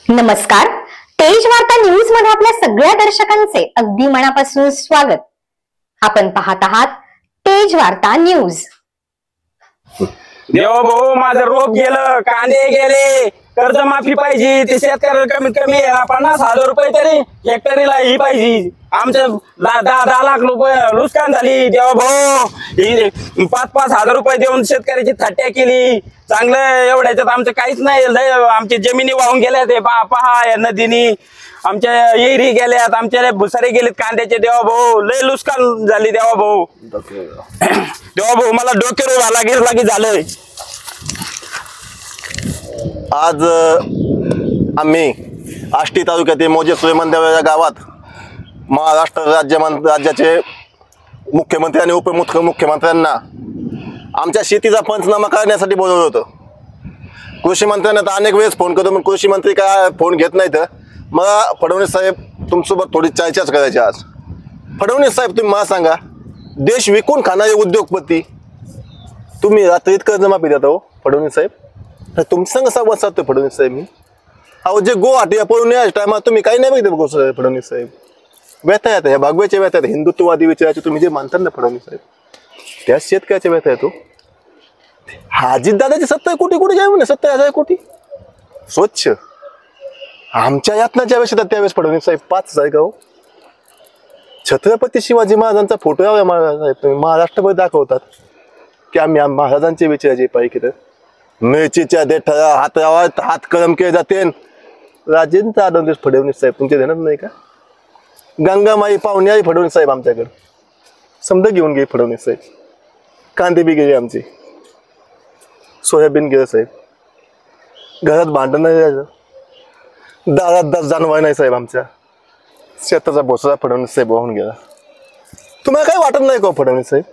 नमस्कार. तेज वार्ता न्यूज मध्ये आपल्या सगळ्या दर्शकांचे अगदी मनापासून स्वागत. आपण पाहत आहात तेज वार्ता न्यूज. देवा भाऊ माझं रोप गेलं, कांदे गेले, कर्जमाफी पाहिजे. ते शेतकऱ्याला कमीत कमी 50,000 रुपये तरी हेक्टरीला ही पाहिजे. आमचं 10 लाख रुपये नुकसान झाली. देवा भाऊ 5-5 हजार रुपये देऊन शेतकऱ्याची थट्ट्या केली. चांगलं एवढ्याच्यात आमचं काहीच नाही. लय आमची जमिनी वाहून गेल्या. ते पहा या नदीनी आमच्या येरी गेल्यात, आमच्या भुसारे गेलेत कांद्याचे. देवा भाऊ लय नुकसान झाली. देवा भाऊ देवा भाऊ मला डोक्यावर लागी झालंय. आज आम्ही आष्टी तालुक्यातील मोजे सुलेमंदिर या गावात महाराष्ट्र राज्याचे मुख्यमंत्री आणि उपमुख्यमंत्र्यांना आमच्या शेतीचा पंचनामा करण्यासाठी बोलवलं होतं. कृषी मंत्र्यांना तर अनेक वेळेस फोन करतो, पण कृषी मंत्री काय फोन घेत नाहीत. मला फडणवीस साहेब तुमच्यासोबत थोडी चर्चाच करायची आज. फडणवीस साहेब तुम्ही मला सांगा, देश विकून खाणारे उद्योगपती तुम्ही रात्रीत कर्जमाफी देता हो फडणवीस साहेब? तुमच्या संग संवाद साधतो फडणवीस साहेब मी. अहो जे गुवाहाटी पळून यायच्या टायमात तुम्ही काही नाही बघितलं बघू फडणवीस साहेब. व्यथा येतात ह्या भागव्याच्या व्यथा आहेत, हिंदुत्ववादी विचाराचे तुम्ही जे मानतात ना फडणवीस साहेब, त्या शेतकऱ्याच्या व्यथा येतो. हाजीत दादाची 70 कोटी कुठे काय म्हणे, 70,000 कोटी स्वच्छ आमच्या यातनाच्या वेळेस येतात. त्यावेळेस फडणवीस साहेब 5,000 का हो? छत्रपती शिवाजी महाराजांचा फोटो साहेब तुम्ही महाराष्ट्रभर दाखवतात की आम्ही महाराजांचे विचाराचे पाहिजे. तर मिरचीच्या देठाला हात कलम केले जाते. राजेंद्र आदोंदेश फडणवीस साहेब तुमचे देणार नाही का? गंगामाई पाहुणे आई फडणवीस साहेब आमच्याकडे समजा घेऊन गेले फडणवीस साहेब. कांदे बी गेले आमचे, सोयाबीन गेलं साहेब. घरात भांडण नाही जायचं, दारात जानवाय नाही साहेब. आमच्या शेताचा भोसरा फडणवीस साहेब वाहून गेला. तुम्हाला काही वाटत नाही का फडणवीस साहेब?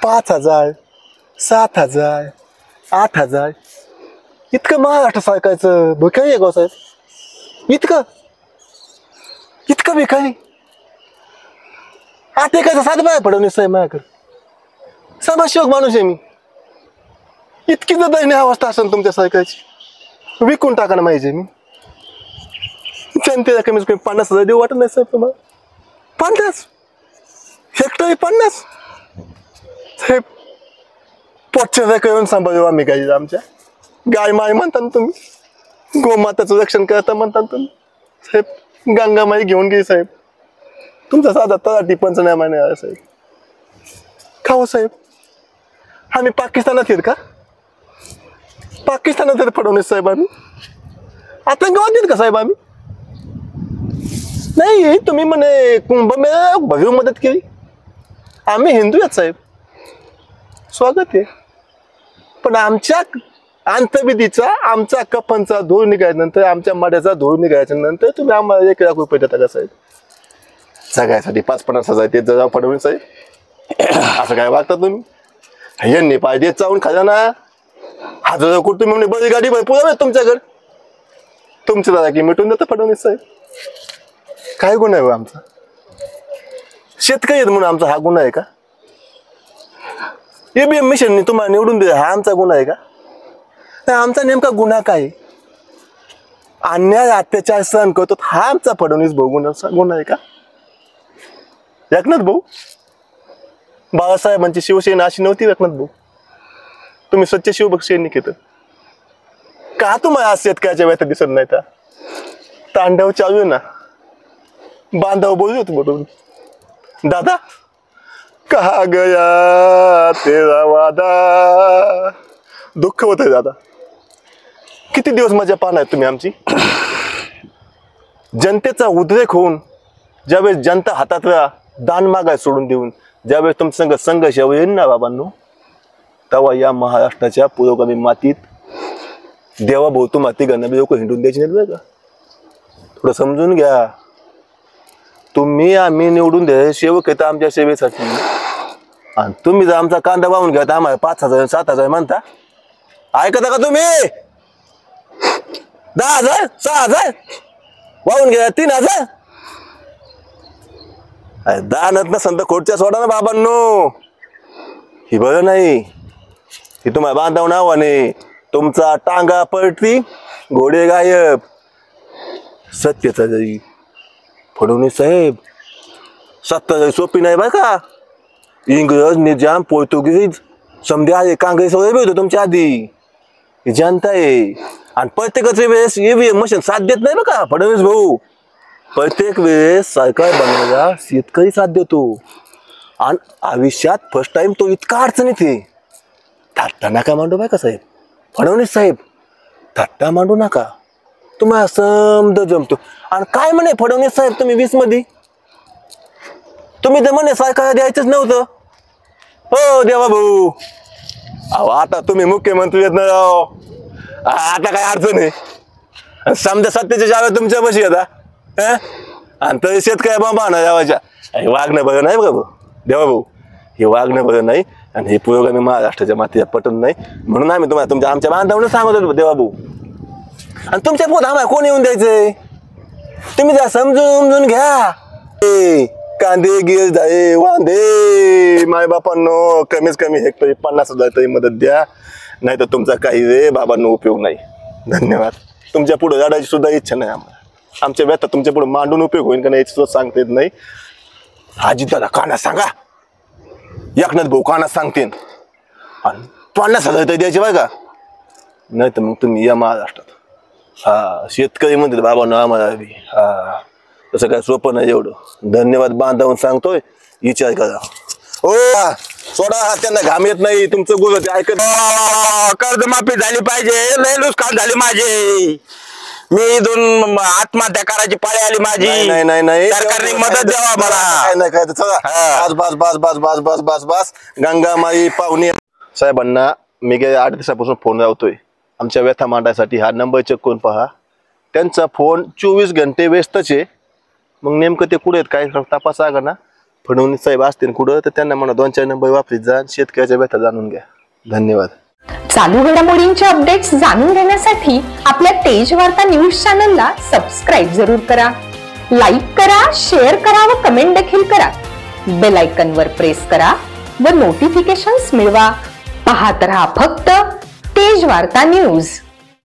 5,000 7,000 8,000 इतकं महाराष्ट्र सरकारचं भिकारी आहे का साहेब? इतकं भिकारी. 8 एकरचा साधं आहे फडणवीस साहेब माझ्याकडे. समाजसेवक माणूस आहे मी. इतकी जर दयनीय अवस्था असेल तुमच्या सरकारची, विकून टाकायला पाहिजे मी. जनतेला कमीत कमी 50,000 देऊ वाटत नाही साहेब तुम्हाला? 50 हेक्टरी 50 साहेब. पोटच्या करून सांभाळू आम्ही काही. आमच्या गाय माय म्हणता ना तुम्ही, गोमाताचं रक्षण करता म्हणता तुम्ही साहेब. गंगामाई घेऊन गेली साहेब. तुमचा साधा तलाठी पंचनामा नाही साहेब. का हो साहेब? आम्ही पाकिस्तानात येत का? पाकिस्तानात येत फडणवीस साहेब? आम्ही आतंकवाद येत का साहेब? आम्ही नाही. तुम्ही म्हणे कुंभमेळा भव्य मदत केली. आम्ही हिंदू आहेत साहेब, स्वागत आहे. पण आमच्या अंतविधीचा, आमचा कफनचा धूळ निघाल्यानंतर, आमच्या माड्याचा धूळ निघाल्याच्या नंतर तुम्ही आम्हाला 1 लाख रुपये देता का साहेब? सगळ्यासाठी 5-50 हजार ते जरा फडणवीस साहेब. असं काय वागता तुम्ही? यांनी पाहिजे चावून खाल्ला ना. 1,000 कोटी तुम्ही म्हणजे बरी गाडी भरपूर आहे तुमच्याकडे. तुमच्या दादा की मिटून देतं फडणवीस साहेब. काय गुन्हा आहे आमचा? शेतकरी आहेत म्हणून आमचा हा गुन्हा आहे का? EBM मिशनने तुम्हाला निवडून दिलं, हा आमचा गुन्हा आहे का? आमचा नेमका गुन्हा काय? अन्याय अत्याचार सहन करतो हा आमचा फडणवीस भाऊ गुन्हा आहे का? एकनाथ भाऊ, बाळासाहेबांची शिवसेना अशी नव्हती एकनाथ भाऊ. तुम्ही स्वच्छ शिवभक्सैनिक येत का? तुम्हाला आज शेतकऱ्याच्या व्यथा दिसत नाही का? तांडव चालू आहे ना, बांधव बोलू बोलून. दादा कहा गया तेरा वादा. दुःख होत आहे दादा. किती दिवस मजा पाहणार तुम्ही आमची? जनतेचा उद्रेक होऊन ज्यावेळेस जनता हातात दान मागाय सोडून देऊन ज्यावेळेस तुमच्या संघर्ष येईल ना बाबांनो, तेव्हा या महाराष्ट्राच्या पुरोगामी मातीत देवाभोवतू माती घालणारी लोक हिंडून द्यायची नाही बरं का? थोडं समजून घ्या. तुम्ही आम्ही निवडून द्या सेवक येतं आमच्या सेवेसाठी, आणि तुम्ही जर आमचा कांदा वाहून घ्या तर आम्हाला 5,000 7,000 म्हणता. ऐकता का तुम्ही? 10,000 6,000 वाहून घ्या 3,000. दानत नसेल तर खोटच्या सोडा ना बाबांनो. ही बरं नाही. ही तुम्हाला बांधव नावाने तुमचा टांगा पलटी घोडे गायब. सत्याचा जाई फडणवीस साहेब सत्ता जाई सोपी नाही बरं का. इंग्रज निजाम पोर्तुगीज समजे आहे काँग्रेस वगैरे होतं तुमच्या आधी. ही जनता आहे आणि प्रत्येकाच वेळेस ईव्हीएम मशीन साथ देत नाही बरं का फडणवीस भाऊ. प्रत्येक वेळेस सरकार बनवायला शेतकरी साथ देतो आणि आयुष्यात फर्स्ट टाइम तो इतका अडचणीत आहे. थट्टा नका मांडू बाय का साहेब फडणवीस साहेब, थट्टा मांडू नका. तुम्हाला समज जमतो. आणि काय म्हणे फडणवीस साहेब तुम्ही 20 मध्ये तुम्ही तर म्हणे सरकार द्यायचंच नव्हतं. हो देवा भाऊ, अहो आता तुम्ही मुख्यमंत्री आहेत ना राव, आता काय अडचण आहे. समजा सत्तेच्या जागा तुमच्या बशी आता आणि तरी शेतकऱ्या बाबा ना देवाच्या हे वागणं बरं नाही बघा भाऊ देवा भाऊ, हे वागणं बरं नाही आणि हे पुरोगामी महाराष्ट्राच्या मातीत पटून नाही. म्हणून आम्ही तुम्हाला तुमच्या आमच्या बांधवांना सांगत होतो देवा भाऊ. आणि तुमच्या पोत आम्हाला कोण येऊन द्यायचंय. तुम्ही जा समजून घ्या. कांदे गिर जाय वांदे माय बापांनो, कमीत कमी हेक्टरी 50,000 तरी मदत द्या, नाही तर तुमचा काही रे बाबांनो उपयोग नाही. धन्यवाद. तुमच्या पुढे लढायची सुद्धा इच्छा नाही आम्हाला. आमच्या व्यथा तुमच्या पुढे मांडून उपयोग होईल का नाही याची सुद्धा सांगता येत नाही. अजित दादा कानात सांगा, एकनाथ भाऊ कानात सांगतील आणि 50,000 तरी द्यायचे बरं का, नाही तर मग तुम्ही या महाराष्ट्रात. हा शेतकरी म्हणतात बाबांनो आम्हाला. हा तसं काय सोपं नाही एवढं. धन्यवाद बांधावून सांगतोय, विचार करा. ओ सोडा त्यांना घाम येत नाही तुमचं गुरु ते ऐकत. कर्जमाफी झाली पाहिजे, लय नुकसान झाली माझे. मी 2 आत्महत्या करायची पाळी आली माझी. नाही नाही नाही सरकारने मदत द्यावा मला. काय नाही काय चला बस बस बस बस बस बस बस. गंगामाई पाहुणे साहेबांना मी गेल्या 8 दिवसापासून फोन लावतोय आमच्या व्यथा मांडायसाठी. हा नंबर चेक करून पहा. त्यांचा फोन 24 घंटे व्यस्तच आहे. मग नेमकं ते कुठे आहेत काय तपासा का ना. फडणवीस साहेब असतील कुठं तर त्यांना म्हणा 2-4 नंबर वापरीत जा, शेतकऱ्याच्या व्यथा जाणून घ्या. धन्यवाद. चालू घडामोडींचे अपडेट्स जाणून घेण्यासाठी आपल्या तेज वार्ता न्यूज चॅनलला सबस्क्राईब जरूर करा. लाईक करा, शेअर करा व कमेंट देखील करा. बेल आयकॉन वर प्रेस करा व नोटिफिकेशन्स मिळवा. पाहत रहा फक्त तेज वार्ता न्यूज.